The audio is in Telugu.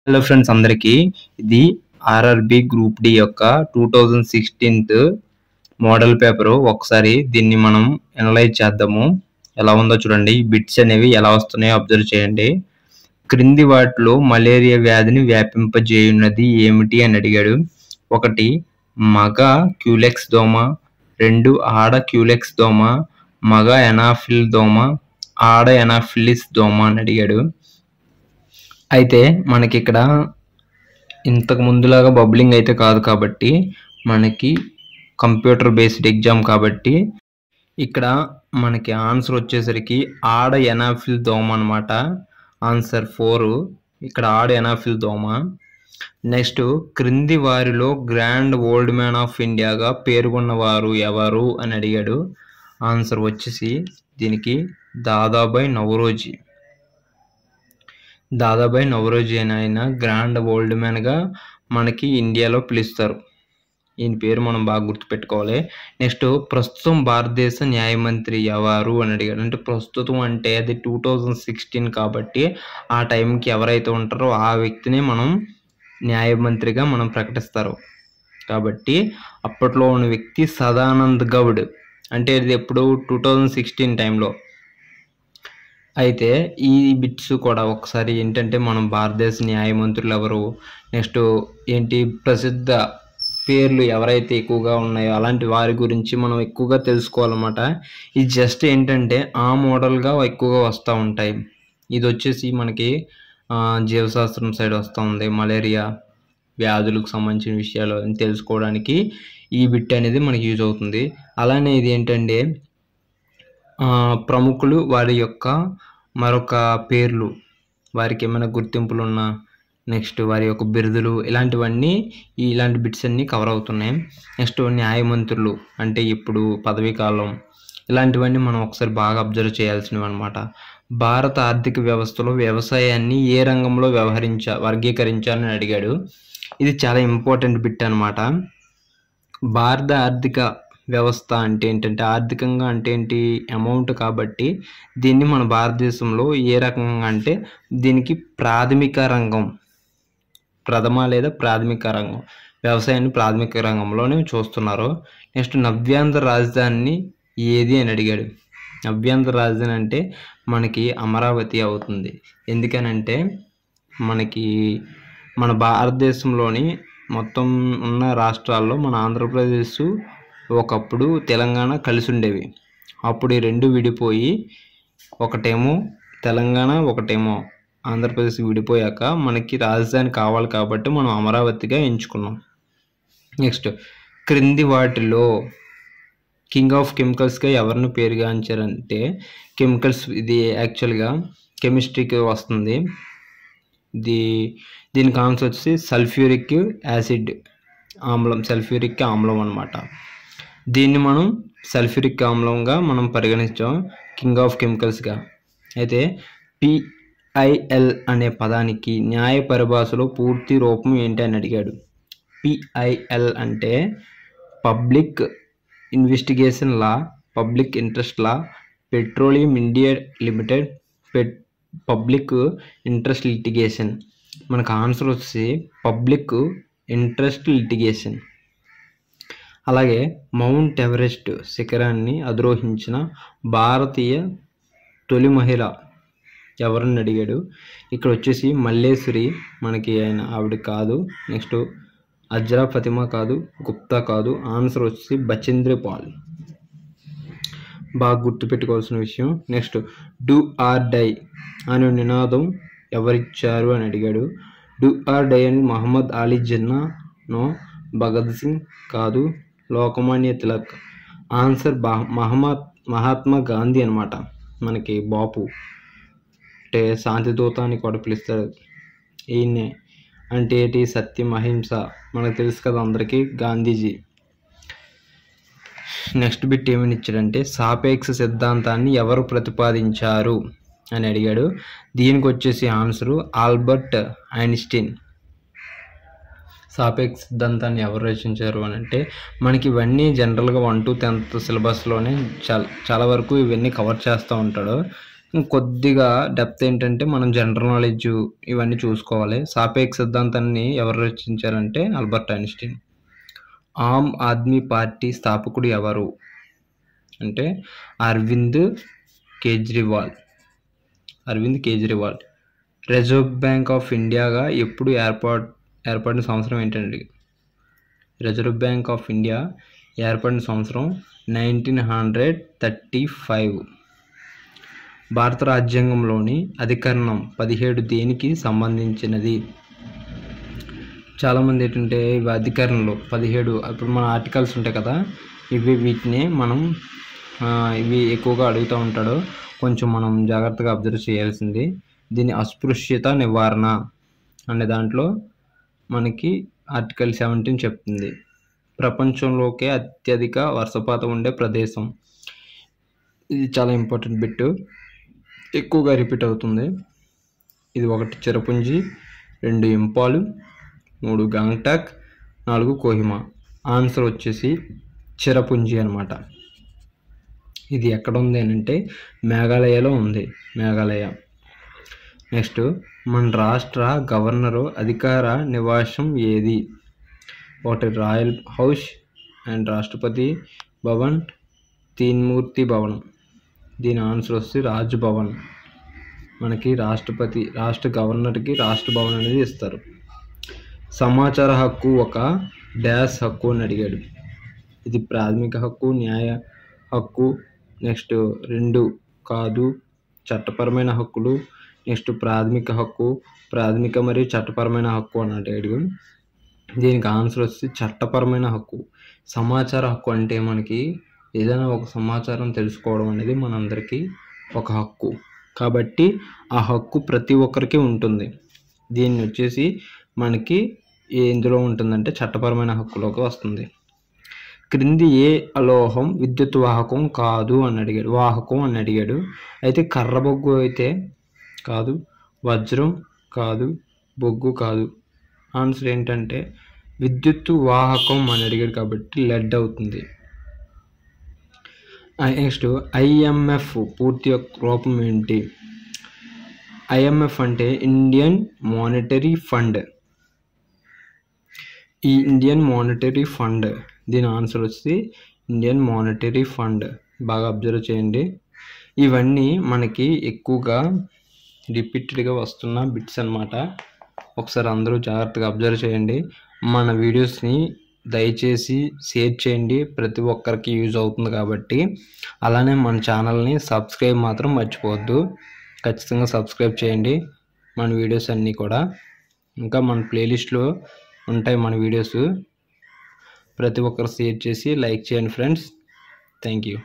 హలో ఫ్రెండ్స్ అందరికీ ఇది ఆర్ఆర్బి గ్రూప్ డి యొక్క 2016 మోడల్ పేపర్. ఒకసారి దీన్ని మనం అనలైజ్ చేద్దాము. ఎలా ఉందో చూడండి. బిట్స్ అనేవి ఎలా వస్తున్నాయో అబ్జర్వ్ చేయండి. క్రింది వాటిలో మలేరియా వ్యాధిని వ్యాపింపజేయున్నది ఏమిటి అని అడిగాడు. 1 మగ క్యూలెక్స్ దోమ, 2 ఆడ క్యూలెక్స్ దోమ, మగ ఎనాఫిల్ దోమ, ఆడ ఎనాఫిలిస్ దోమ అని అడిగాడు. అయితే మనకి ఇక్కడ ఇంతకు ముందులాగా బబ్లింగ్ అయితే కాదు కాబట్టి మనకి కంప్యూటర్ బేస్డ్ ఎగ్జామ్ కాబట్టి ఇక్కడ మనకి ఆన్సర్ వచ్చేసరికి ఆడ ఎనాఫిల్ దోమ అనమాట. ఆన్సర్ 4 ఇక్కడ ఆడ ఎనాఫిల్ దోమ. నెక్స్ట్ క్రింది వారిలో గ్రాండ్ ఓల్డ్ మ్యాన్ ఆఫ్ ఇండియాగా పేర్కొన్నవారు ఎవరు అని అడిగాడు. ఆన్సర్ వచ్చేసి దీనికి దాదాబాయ్ నవరోజీ. దాదాబాయ్ నవరోజీ అని ఆయన గ్రాండ్ ఓల్డ్ మ్యాన్గా మనకి ఇండియాలో పిలుస్తారు. ఈయన పేరు మనం బాగా గుర్తుపెట్టుకోవాలి. నెక్స్ట్ ప్రస్తుతం భారతదేశ న్యాయమంత్రి ఎవరు అని అడిగాడు. అంటే ప్రస్తుతం అంటే అది 2016 కాబట్టి ఆ టైంకి ఎవరైతే ఉంటారో ఆ వ్యక్తిని మనం న్యాయమంత్రిగా మనం ప్రకటిస్తారు. కాబట్టి అప్పట్లో ఉన్న వ్యక్తి సదానంద్ గౌడ్. అంటే ఇది ఎప్పుడు 2016 టైంలో. అయితే ఈ బిట్స్ కూడా ఒకసారి ఏంటంటే మనం భారతదేశ న్యాయమంత్రులు ఎవరు, నెక్స్ట్ ఏంటి ప్రసిద్ధ పేర్లు ఎవరైతే ఎక్కువగా ఉన్నాయో అలాంటి వారి గురించి మనం ఎక్కువగా తెలుసుకోవాలన్నమాట. ఇది జస్ట్ ఏంటంటే ఆ మోడల్గా ఎక్కువగా వస్తూ ఉంటాయి. ఇది వచ్చేసి మనకి జీవశాస్త్రం సైడ్ వస్తూ ఉంది. మలేరియా వ్యాధులకు సంబంధించిన విషయాలు తెలుసుకోవడానికి ఈ బిట్ అనేది మనకి యూజ్ అవుతుంది. అలానే ఇది ఏంటంటే ప్రముఖులు వారి యొక్క మరొక పేర్లు, వారికి ఏమైనా గుర్తింపులు ఉన్నా, నెక్స్ట్ వారి యొక్క బిరుదులు, ఇలాంటివన్నీ ఇలాంటి బిట్స్ అన్నీ కవర్ అవుతున్నాయి. నెక్స్ట్ న్యాయమంత్రులు అంటే ఇప్పుడు పదవీ కాలం, ఇలాంటివన్నీ మనం ఒకసారి బాగా అబ్జర్వ్ చేయాల్సినవి అనమాట. భారత ఆర్థిక వ్యవస్థలో వ్యవసాయాన్ని ఏ రంగంలో వర్గీకరించాలని అడిగాడు. ఇది చాలా ఇంపార్టెంట్ బిట్ అనమాట. భారత ఆర్థిక వ్యవస్థ అంటే ఏంటంటే ఆర్థికంగా అంటే ఏంటి అమౌంట్ కాబట్టి దీన్ని మన భారతదేశంలో ఏ రకంగా అంటే దీనికి ప్రాథమిక రంగం, ప్రథమ లేదా ప్రాథమిక రంగం, వ్యవసాయాన్ని ప్రాథమిక రంగంలోనే చూస్తున్నారు. నెక్స్ట్ నవ్యాంధ్ర రాజధాని ఏది అని అడిగాడు. నవ్యాంధ్ర రాజధాని అంటే మనకి అమరావతి అవుతుంది. ఎందుకనంటే మనకి మన భారతదేశంలోని మొత్తం ఉన్న రాష్ట్రాల్లో మన ఆంధ్రప్రదేశ్ ఒకప్పుడు తెలంగాణ కలిసి ఉండేవి. అప్పుడు ఈ రెండు విడిపోయి ఒకటేమో తెలంగాణ ఒకటేమో ఆంధ్రప్రదేశ్ విడిపోయాక మనకి రాజధాని కావాలి కాబట్టి మనం అమరావతిగా ఎంచుకున్నాం. నెక్స్ట్ క్రింది వాటిలో కింగ్ ఆఫ్ కెమికల్స్గా ఎవరిని పేరుగాంచారంటే కెమికల్స్, ఇది యాక్చువల్గా కెమిస్ట్రీకి వస్తుంది. దీనికి ఆన్సర్ వచ్చి సల్ఫ్యూరిక్ యాసిడ్ ఆమ్లం, సల్ఫ్యూరిక్ ఆమ్లం అనమాట. దీన్ని మనం సల్ఫ్యూరిక్ ఆమ్లంగా మనం పరిగణించాం కింగ్ ఆఫ్ కెమికల్స్గా. అయితే పిఐఎల్ అనే పదానికి న్యాయ పరిభాషలో పూర్తి రూపం ఏంటి అని అడిగాడు. పిఐఎల్ అంటే public investigation law, public interest law, petroleum India limited, public interest litigation. మనకు ఆన్సర్ వచ్చి పబ్లిక్ ఇంట్రెస్ట్ లిటిగేషన్. అలాగే మౌంట్ ఎవరెస్ట్ శిఖరాన్ని అధిరోహించిన భారతీయ తొలి మహిళ ఎవరని అడిగాడు. ఇక్కడ వచ్చేసి మల్లేశ్వరి, మనకి ఆవిడ కాదు. నెక్స్ట్ అజ్రా ఫతిమా కాదు, గుప్తా కాదు. ఆన్సర్ వచ్చేసి బచేంద్రి పాల్. బాగా గుర్తుపెట్టుకోవాల్సిన విషయం. నెక్స్ట్ డూ ఆర్ డై అనే నినాదం ఎవరిచ్చారు అని అడిగాడు. డూ ఆర్ డై అని మహమ్మద్ అలీ జిన్నానో, భగత్ సింగ్ కాదు, లోకమాన్య తిలక్. ఆన్సర్ మహాత్మా గాంధీ అనమాట. మనకి బాపు అంటే శాంతిదూత అని కూడా పిలుస్తారు ఈయన్నే. అంటే ఏంటి, సత్యం అహింస మనకు తెలుసు కదా అందరికీ, గాంధీజీ. నెక్స్ట్ బిట్ ఏమని ఇచ్చాడంటే సాపేక్ష సిద్ధాంతాన్ని ఎవరు ప్రతిపాదించారు అని అడిగాడు. దీనికి వచ్చేసి ఆన్సరు ఆల్బర్ట్ ఐన్స్టీన్. సాపేక్ష సిద్ధాంతాన్ని ఎవరు రచించారు అని అంటే మనకి ఇవన్నీ జనరల్గా 1 to 10th సిలబస్లోనే చాలా వరకు ఇవన్నీ కవర్ చేస్తూ ఉంటాడు. కొద్దిగా డెప్త్ ఏంటంటే మనం జనరల్ నాలెడ్జ్ ఇవన్నీ చూసుకోవాలి. సాపేక్ష సిద్ధాంతాన్ని ఎవరు రచించారంటే ఆల్బర్ట్ ఐన్‌స్టీన్. ఆమ్ ఆద్మీ పార్టీ స్థాపకుడు ఎవరు అంటే అరవింద్ కేజ్రీవాల్. రిజర్వ్ బ్యాంక్ ఆఫ్ ఇండియాగా ఎప్పుడు ఏర్పడిన సంవత్సరం ఏంటండి? రిజర్వ్ బ్యాంక్ ఆఫ్ ఇండియా ఏర్పడిన సంవత్సరం 1935. భారత రాజ్యాంగంలోని అధికరణం 17 దేనికి సంబంధించినది? చాలామంది ఏంటంటే ఇవి అధికరణలు 17 ఇప్పుడు మన ఆర్టికల్స్ ఉంటాయి కదా, వీటిని మనం ఇవి ఎక్కువగా అడుగుతూ ఉంటాడు. కొంచెం మనం జాగ్రత్తగా అబ్జర్వ్ చేయాల్సింది. దీని అస్పృశ్యత నివారణ అనే దాంట్లో మనకి ఆర్టికల్ 17 చెప్తుంది. ప్రపంచంలోకే అత్యధిక వర్షపాతం ఉండే ప్రదేశం. ఇది చాలా ఇంపార్టెంట్ బిట్, ఎక్కువగా రిపీట్ అవుతుంది. ఇది 1 చిరపుంజి, 2 ఇంపాలు, 3 గాంగ్టాక్, 4 కోహిమా. ఆన్సర్ వచ్చేసి చిరపుంజి అనమాట. ఇది ఎక్కడ ఉంది అని అంటే మేఘాలయలో ఉంది. నెక్స్ట్, మన రాష్ట్ర గవర్నరు అధికార నివాసం ఏది? 1 royal house and Rashtrapati Bhavan, Teen Murti భవనం. దీని ఆన్సర్ వస్తే రాజ్ భవన్. మనకి రాష్ట్ర గవర్నర్కి రాష్ట్ర భవన్ అనేది ఇస్తారు. సమాచార హక్కు ఒక డాష్ హక్కు అని అడిగాడు. ఇది ప్రాథమిక హక్కు, న్యాయ హక్కు, నెక్స్ట్ 2 కాదు, చట్టపరమైన హక్కులు, నెక్స్ట్ ప్రాథమిక హక్కు, ప్రాథమిక మరియు చట్టపరమైన హక్కు అని అడిగాడు. దీనికి ఆన్సర్ వచ్చి చట్టపరమైన హక్కు. సమాచార హక్కు అంటే మనకి ఏదైనా ఒక సమాచారం తెలుసుకోవడం అనేది మనందరికీ ఒక హక్కు, కాబట్టి ఆ హక్కు ప్రతి ఒక్కరికి ఉంటుంది. దీన్ని వచ్చేసి మనకి ఎందులో ఉంటుందంటే చట్టపరమైన హక్కులోకి వస్తుంది. క్రింది ఏ అలోహం విద్యుత్ వాహకం కాదు అని అడిగాడు. అయితే కర్ర బొగ్గు అయితే కాదు, వజ్రం కాదు, బొగ్గు కాదు. ఆన్సర్ ఏంటంటే విద్యుత్ వాహకం అని అడిగాడు కాబట్టి లెడ్ అవుతుంది. నెక్స్ట్, IMF పూర్తి రూపం ఏంటి? IMF అంటే ఇండియన్ మానిటరీ ఫండ్. ఈ ఇండియన్ మానిటరీ ఫండ్ దీని ఆన్సర్ వచ్చి ఇండియన్ మానిటరీ ఫండ్. బాగా అబ్జర్వ్ చేయండి. ఇవన్నీ మనకి ఎక్కువగా రిపీటెడ్గా వస్తున్న బిట్స్ అన్నమాట. ఒకసారి అందరూ జాగ్రత్తగా అబ్జర్వ్ చేయండి. మన వీడియోస్ని దయచేసి షేర్ చేయండి, ప్రతి ఒక్కరికి యూజ్ అవుతుంది కాబట్టి. అలానే మన ఛానల్ని సబ్స్క్రైబ్ మాత్రం మర్చిపోవద్దు. ఖచ్చితంగా సబ్స్క్రైబ్ చేయండి మన వీడియోస్ అన్నీ కూడా. ఇంకా మన ప్లేలిస్ట్లో ఉంటాయి మన వీడియోస్. ప్రతి ఒక్కరు షేర్ చేసి లైక్ చేయండి ఫ్రెండ్స్. Thank you.